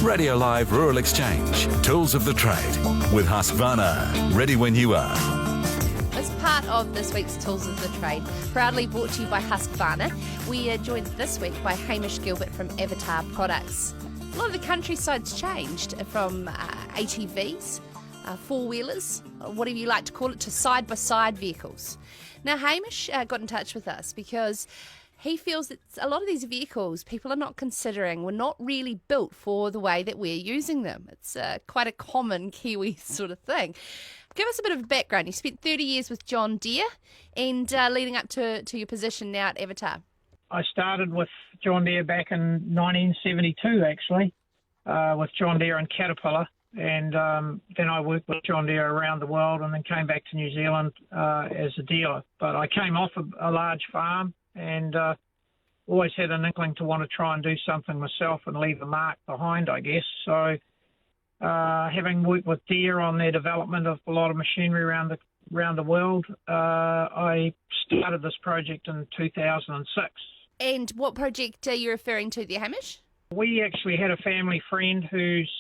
Radio Live Rural Exchange, Tools of the Trade, with Husqvarna. Ready when you are. As part of this week's Tools of the Trade, proudly brought to you by Husqvarna, we are joined this week by Hamish Gilbert from Avatar Products. A lot of the countryside's changed from ATVs, four-wheelers, whatever you like to call it, to side-by-side vehicles. Now, Hamish got in touch with us because he feels that a lot of these vehicles people are not considering were not really built for the way that we're using them. It's quite a common Kiwi sort of thing. Give us a bit of background. You spent 30 years with John Deere and leading up to your position now at Avatar. I started with John Deere back in 1972, actually, with John Deere and Caterpillar. And then I worked with John Deere around the world and then came back to New Zealand as a dealer. But I came off a large farm and always had an inkling to want to try and do something myself and leave a mark behind, I guess. So having worked with Deere on their development of a lot of machinery around the world, I started this project in 2006. And what project are you referring to there, Hamish? We actually had a family friend whose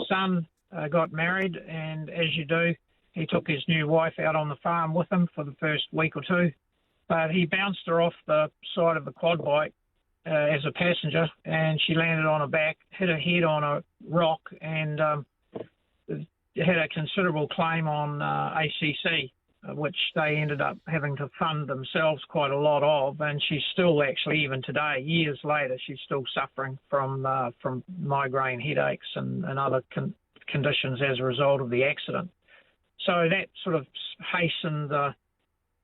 son got married, and as you do, he took his new wife out on the farm with him for the first week or two. But he bounced her off the side of the quad bike as a passenger, and she landed on her back, hit her head on a rock, and had a considerable claim on ACC, which they ended up having to fund themselves quite a lot of. And she's still actually, even today, years later, she's still suffering from migraine headaches and other conditions as a result of the accident. So that sort of hastened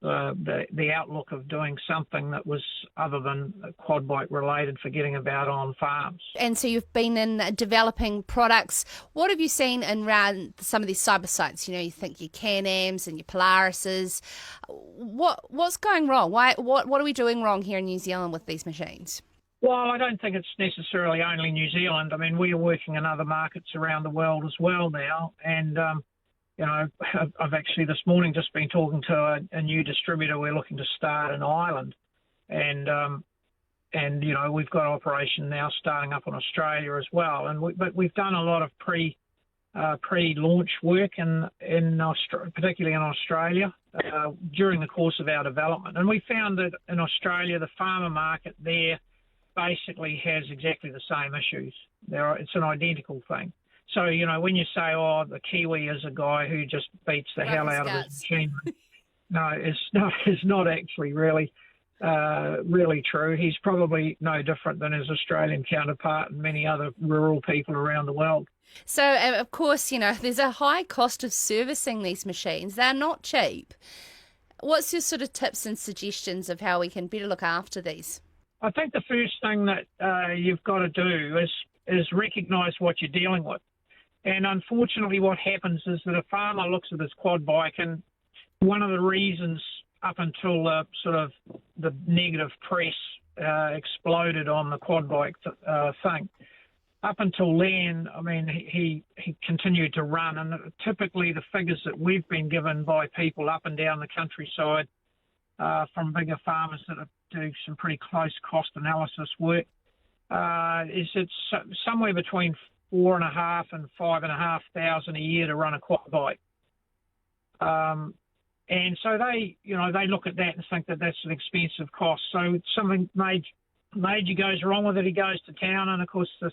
the outlook of doing something that was other than quad bike related for getting about on farms. And so you've been in developing products. What have you seen around some of these cyber sites? You know, you think your Can-Ams and your Polarises. What's going wrong? What are we doing wrong here in New Zealand with these machines? Well, I don't think it's necessarily only New Zealand. I mean, we are working in other markets around the world as well now, and you know, I've actually this morning just been talking to a new distributor we're looking to start in Ireland, and you know, we've got operation now starting up in Australia as well. But we've done a lot of pre-launch work particularly in Australia during the course of our development, and we found that in Australia the farmer market there basically has exactly the same issues. It's an identical thing. So, you know, when you say, oh, the Kiwi is a guy who just beats the hell out of his machinery, no, it's not actually really true. He's probably no different than his Australian counterpart and many other rural people around the world. So, of course, you know, there's a high cost of servicing these machines. They're not cheap. What's your sort of tips and suggestions of how we can better look after these? I think the first thing that you've got to do is recognise what you're dealing with. And unfortunately what happens is that a farmer looks at his quad bike, and one of the reasons up until the negative press exploded on the quad bike thing, up until then, I mean, he continued to run. And typically the figures that we've been given by people up and down the countryside from bigger farmers that do some pretty close cost analysis work is it's somewhere between $4,500 and $5,500 a year to run a quad bike. And so they look at that and think that that's an expensive cost. So something major goes wrong with it. He goes to town, and of course the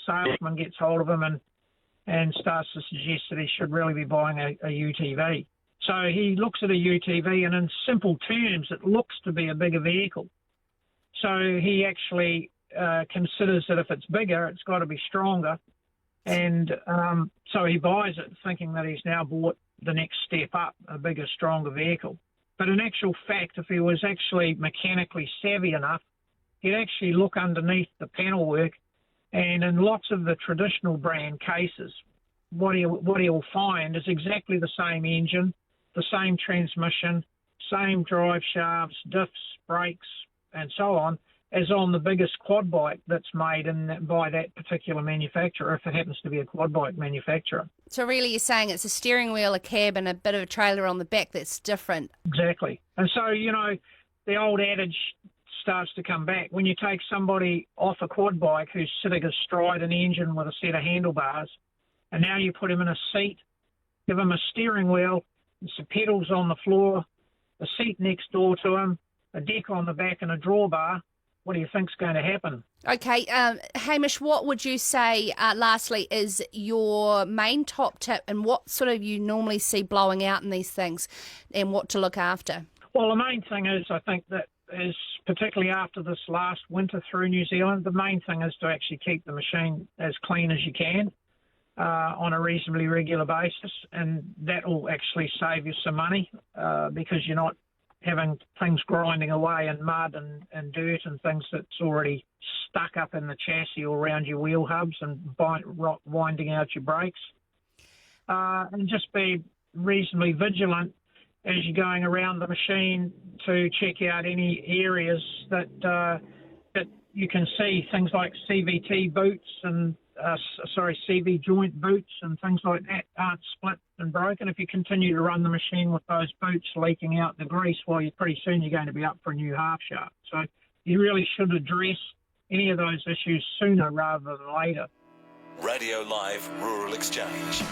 salesman gets hold of him and starts to suggest that he should really be buying a UTV. So he looks at a UTV, and in simple terms, it looks to be a bigger vehicle. So he actually considers that if it's bigger, it's got to be stronger. And so he buys it thinking that he's now bought the next step up, a bigger, stronger vehicle. But in actual fact, if he was actually mechanically savvy enough, he'd actually look underneath the panel work, and in lots of the traditional brand cases, what he'll find is exactly the same engine, the same transmission, same drive shafts, diffs, brakes, and so on, as on the biggest quad bike that's made by that particular manufacturer, if it happens to be a quad bike manufacturer. So really you're saying it's a steering wheel, a cab, and a bit of a trailer on the back that's different. Exactly. And so, you know, the old adage starts to come back. When you take somebody off a quad bike who's sitting astride an engine with a set of handlebars, and now you put him in a seat, give him a steering wheel, and some pedals on the floor, a seat next door to him, a deck on the back and a drawbar, what do you think's going to happen? Okay, Hamish, what would you say, lastly, is your main top tip and what sort of you normally see blowing out in these things and what to look after? Well, the main thing is, I think that is, particularly after this last winter through New Zealand, the main thing is to actually keep the machine as clean as you can on a reasonably regular basis, and that will actually save you some money because you're not having things grinding away in mud and dirt and things that's already stuck up in the chassis or around your wheel hubs and winding out your brakes. And just be reasonably vigilant as you're going around the machine to check out any areas that that you can see, things like CVT boots and CV joint boots and things like that aren't split and broken. If you continue to run the machine with those boots leaking out the grease, well, pretty soon you're going to be up for a new half shaft. So you really should address any of those issues sooner rather than later. Radio Live Rural Exchange.